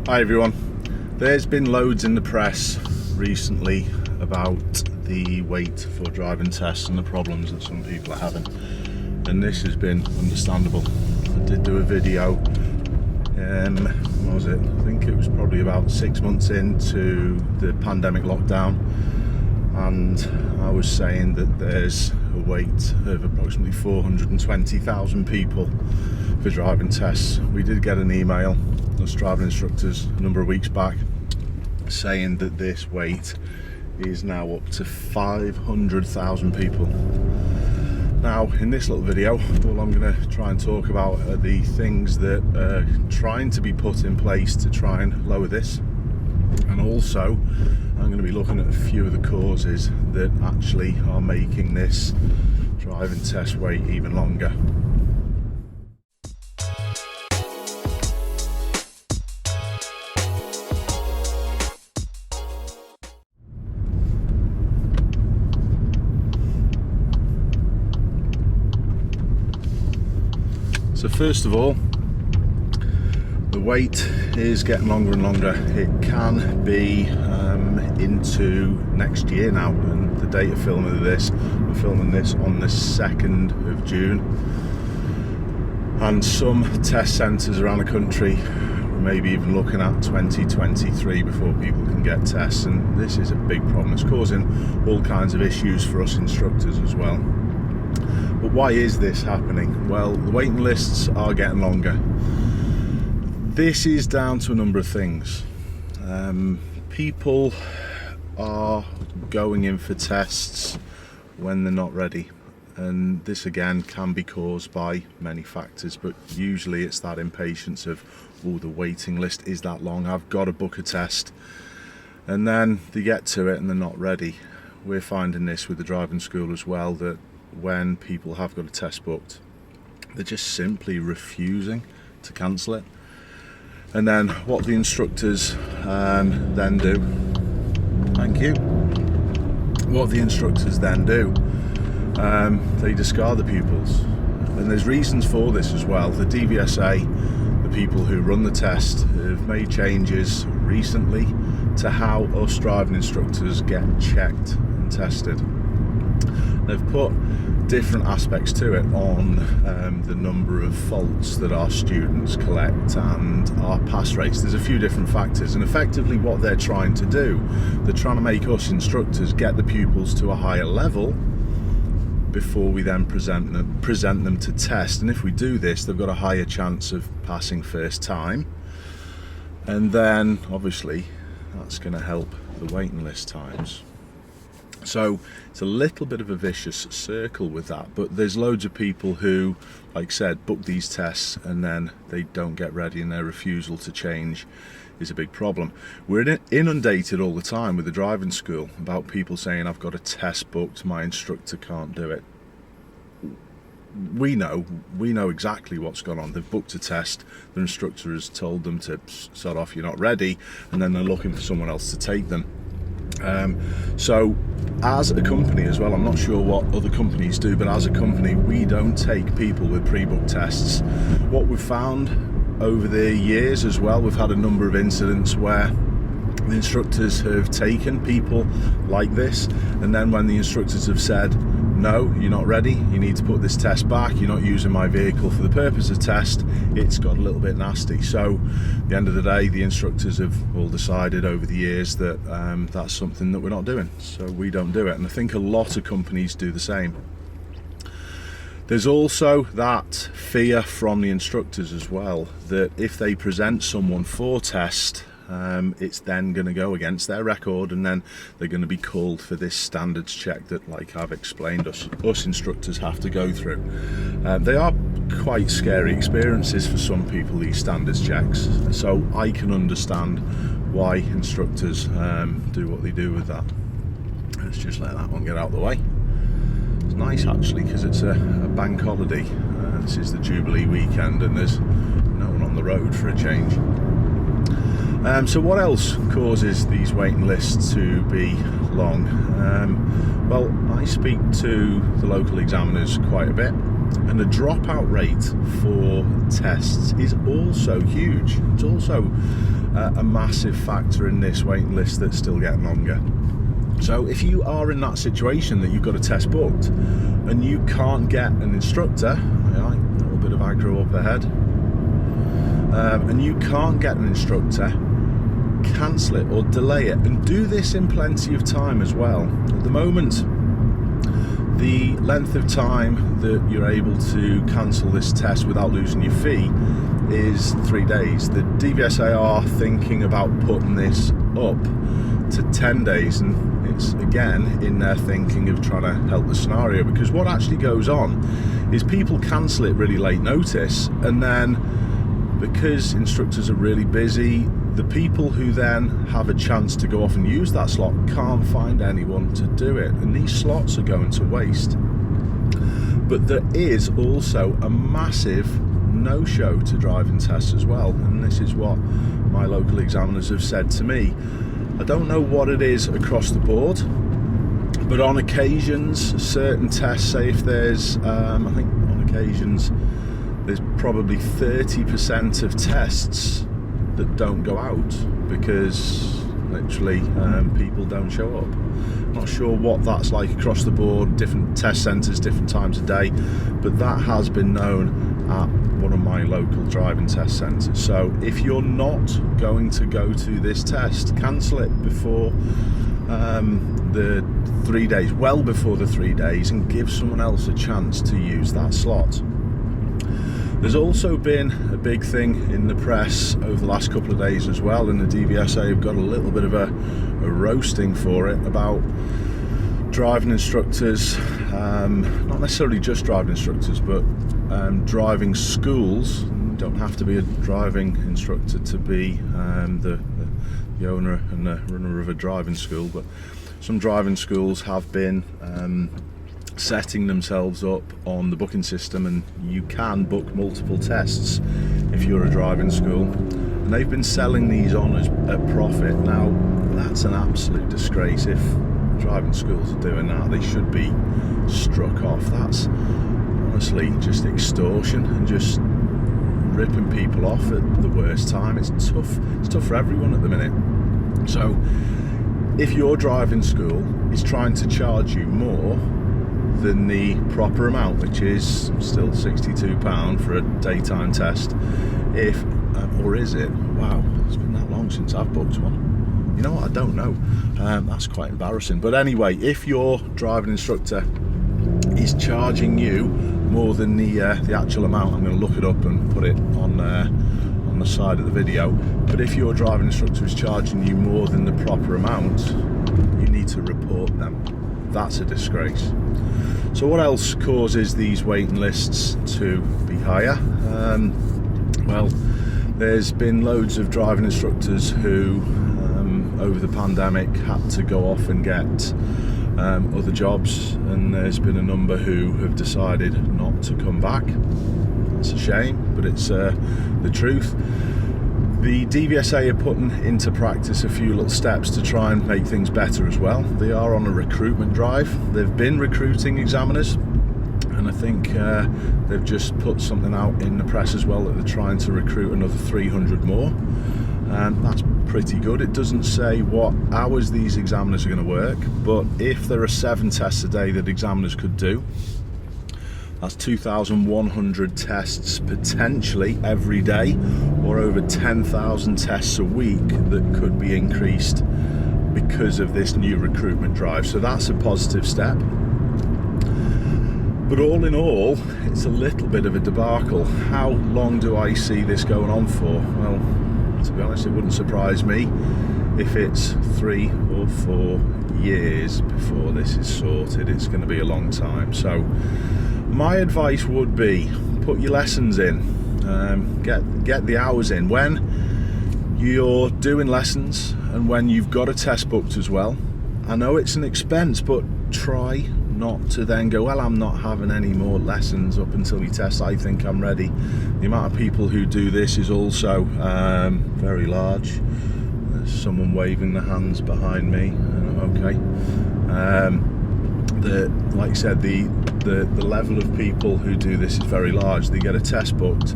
Hi everyone. There's been loads in the press recently about the wait for driving tests and the problems that some people are having, and this has been understandable. I did do a video, what was it? I think it was probably about 6 months into the pandemic lockdown, and I was saying that there's a wait of approximately 420,000 people for driving tests. We did get an email, us driving instructors, a number of weeks back, saying that this wait is now up to 500,000 people. Now, in this little video, all I'm going to try and talk about are the things that are trying to be put in place to try and lower this, and also I'm going to be looking at a few of the causes that actually are making this driving test wait even longer. So first of all, the wait is getting longer and longer. It can be into next year now, and the date of filming this, we're filming this on the 2nd of June, and some test centres around the country we're maybe even looking at 2023 before people can get tests, and this is a big problem. It's causing all kinds of issues for us instructors as well. But why is this happening? Well, the waiting lists are getting longer. This is down to a number of things. People are going in for tests when they're not ready, and this again can be caused by many factors, but usually it's that impatience of, oh, the waiting list is that long, I've got to book a test, and then they get to it and they're not ready. We're finding this with the driving school as well, that when people have got a test booked, they're just simply refusing to cancel it. And then what the instructors then do, thank you, what the instructors then do, they discard the pupils. And there's reasons for this as well. The DVSA, the people who run the test, have made changes recently to how us driving instructors get checked and tested. They've put different aspects to it on the number of faults that our students collect and our pass rates. There's a few different factors, and effectively what they're trying to do, they're trying to make us instructors get the pupils to a higher level before we then present them to test. And if we do this, they've got a higher chance of passing first time, and then obviously that's going to help the waiting list times. So it's a little bit of a vicious circle with that, but there's loads of people who, like I said, book these tests and then they don't get ready, and their refusal to change is a big problem. We're inundated all the time with the driving school about people saying, I've got a test booked, my instructor can't do it. We know exactly what's gone on. They've booked a test, the instructor has told them to sod off, you're not ready, and then they're looking for someone else to take them. So as a company as well, I'm not sure what other companies do, but as a company we don't take people with pre-booked tests. What we've found over the years as well, we've had a number of incidents where the instructors have taken people like this, and then when the instructors have said, no, you're not ready, you need to put this test back, you're not using my vehicle for the purpose of test, it's got a little bit nasty. So at the end of the day, the instructors have all decided over the years that that's something that we're not doing, so we don't do it. And I think a lot of companies do the same. There's also that fear from the instructors as well, that if they present someone for test, it's then going to go against their record, and then they're going to be called for this standards check that, like I've explained, us instructors have to go through. They are quite scary experiences for some people, these standards checks, so I can understand why instructors do what they do with that. Let's just let that one get out of the way. It's nice actually, because it's a bank holiday. This is the Jubilee weekend and there's no one on the road for a change. So what else causes these waiting lists to be long? Well, I speak to the local examiners quite a bit, and the dropout rate for tests is also huge. It's also a massive factor in this waiting list that's still getting longer. So if you are in that situation that you've got a test booked and you can't get an instructor, a little bit of aggro up ahead, and you can't get an instructor, cancel it or delay it, and do this in plenty of time as well. At the moment, the length of time that you're able to cancel this test without losing your fee is 3 days. The DVSA are thinking about putting this up to 10 days, and it's again in their thinking of trying to help the scenario, because what actually goes on is people cancel it really late notice, and then because instructors are really busy, the people who then have a chance to go off and use that slot can't find anyone to do it, and these slots are going to waste. But there is also a massive no-show to driving tests as well, and this is what my local examiners have said to me. I don't know what it is across the board, but on occasions, certain tests, say if there's, I think on occasions, there's probably 30% of tests that don't go out because literally people don't show up. Not sure what that's like across the board, different test centres, different times of day, but that has been known at one of my local driving test centres. So if you're not going to go to this test, cancel it before the 3 days, well before the 3 days, and give someone else a chance to use that slot. There's also been a big thing in the press over the last couple of days as well, and the DVSA have got a little bit of a roasting for it about driving instructors, not necessarily just driving instructors, but driving schools. You don't have to be a driving instructor to be the owner and the runner of a driving school, but some driving schools have been setting themselves up on the booking system, and you can book multiple tests if you're a driving school, and they've been selling these on at profit. Now that's an absolute disgrace. If driving schools are doing that, they should be struck off. That's honestly just extortion and just ripping people off at the worst time. It's tough for everyone at the minute. So if your driving school is trying to charge you more than the proper amount, which is still £62 for a daytime test, or is it? Wow, it's been that long since I've booked one. You know what, I don't know. That's quite embarrassing. But anyway, if your driving instructor is charging you more than the actual amount, I'm going to look it up and put it on the side of the video, but if your driving instructor is charging you more than the proper amount, you need to report them. That's a disgrace. So what else causes these waiting lists to be higher? Well, there's been loads of driving instructors who over the pandemic had to go off and get other jobs, and there's been a number who have decided not to come back. It's a shame, but it's the truth. The DVSA are putting into practice a few little steps to try and make things better as well. They are on a recruitment drive. They've been recruiting examiners, and I think they've just put something out in the press as well that they're trying to recruit another 300 more. That's pretty good. It doesn't say what hours these examiners are going to work, but if there are 7 tests a day that examiners could do, that's 2,100 tests potentially every day, or over 10,000 tests a week that could be increased because of this new recruitment drive. So that's a positive step. But all in all, it's a little bit of a debacle. How long do I see this going on for? Well, to be honest, it wouldn't surprise me if it's 3 or 4 years before this is sorted. It's going to be a long time. So my advice would be, put your lessons in, get the hours in. When you're doing lessons and when you've got a test booked as well, I know it's an expense, but try not to then go, well, I'm not having any more lessons up until we test, I think I'm ready. The amount of people who do this is also very large. There's someone waving their hands behind me. Okay. Like I said, the level of people who do this is very large. They get a test booked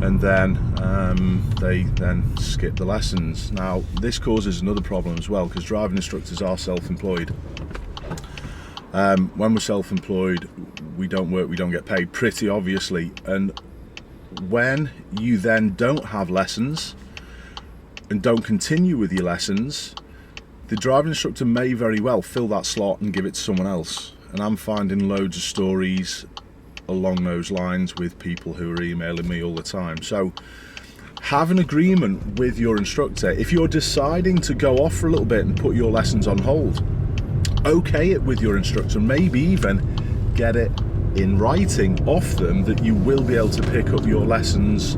and then they then skip the lessons. Now this causes another problem as well, because driving instructors are self-employed. When we're self-employed, we don't work, we don't get paid, pretty obviously, and when you then don't have lessons and don't continue with your lessons, the driving instructor may very well fill that slot and give it to someone else. And I'm finding loads of stories along those lines with people who are emailing me all the time. So have an agreement with your instructor. If you're deciding to go off for a little bit and put your lessons on hold, okay it with your instructor, maybe even get it in writing off them that you will be able to pick up your lessons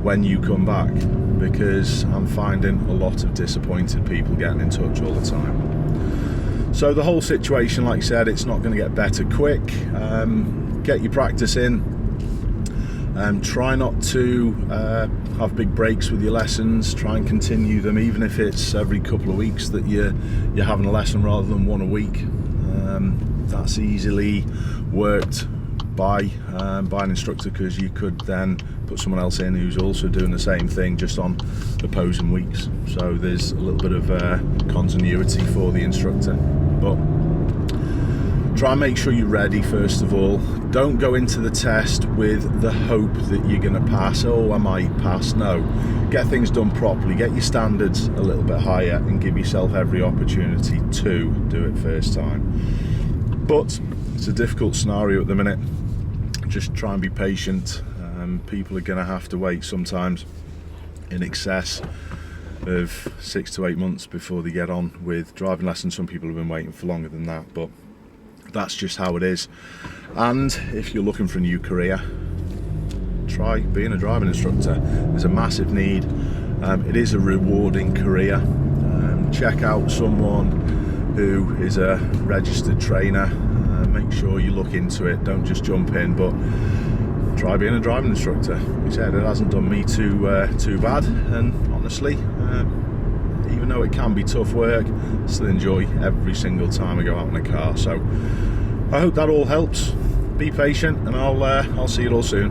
when you come back, because I'm finding a lot of disappointed people getting in touch all the time. So the whole situation, like I said, it's not going to get better quick. Get your practice in. Try not to have big breaks with your lessons. Try and continue them, even if it's every couple of weeks that you're having a lesson rather than one a week. That's easily worked by an instructor, because you could then put someone else in who's also doing the same thing, just on opposing weeks. So there's a little bit of continuity for the instructor. But try and make sure you're ready first of all. Don't go into the test with the hope that you're going to pass. Oh, I might pass. No, get things done properly, get your standards a little bit higher, and give yourself every opportunity to do it first time. But it's a difficult scenario at the minute. Just try and be patient. People are going to have to wait sometimes in excess of 6 to 8 months before they get on with driving lessons. Some people have been waiting for longer than that, but that's just how it is. And if you're looking for a new career, try being a driving instructor. There's a massive need. It is a rewarding career. Check out someone who is a registered trainer. Make sure you look into it. Don't just jump in, but try being a driving instructor. Like I said, it hasn't done me too bad, and honestly, even though it can be tough work, I still enjoy every single time I go out in a car. So I hope that all helps. Be patient, and I'll see you all soon.